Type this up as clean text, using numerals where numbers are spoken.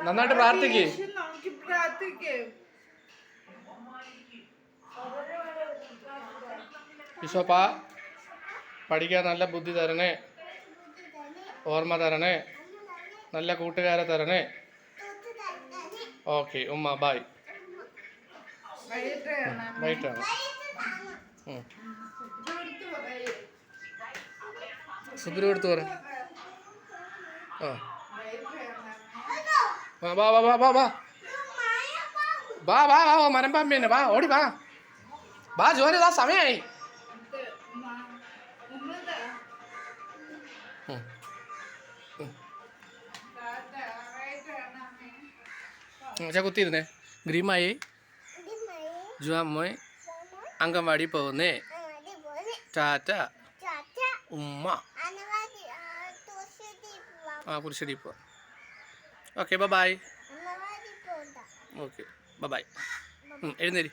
നന്നായിട്ട് പ്രാർത്ഥിക്കേ. ഈശോപ്പാ പഠിക്കാൻ നല്ല ബുദ്ധി തരണേ, ഓർമ്മ തരണേ, നല്ല കൂട്ടുകാരെ തരണേ. ഓക്കെ ഉമ്മ ബായ്. വൈകിട്ടാണ്. സുബ്രു എടുത്ത് പറ. ആ വാ വാ വാ വാ വാ വാ വാ വാ വാ മരമ്പാമ്പന്നെ വാ, ഓടി വാ വാ, ജോലി ഇതാ സമയമായി. കുത്തിയിരുന്നേ. ഗ്രീമായി ജുവാമോയ് അംഗൻവാടി പോകുന്നേ. ടാറ്റ ഉമ്മ. ആ കുരിശടി പോവാ. Okay bye. Okay bye. എഴുന്നേരി.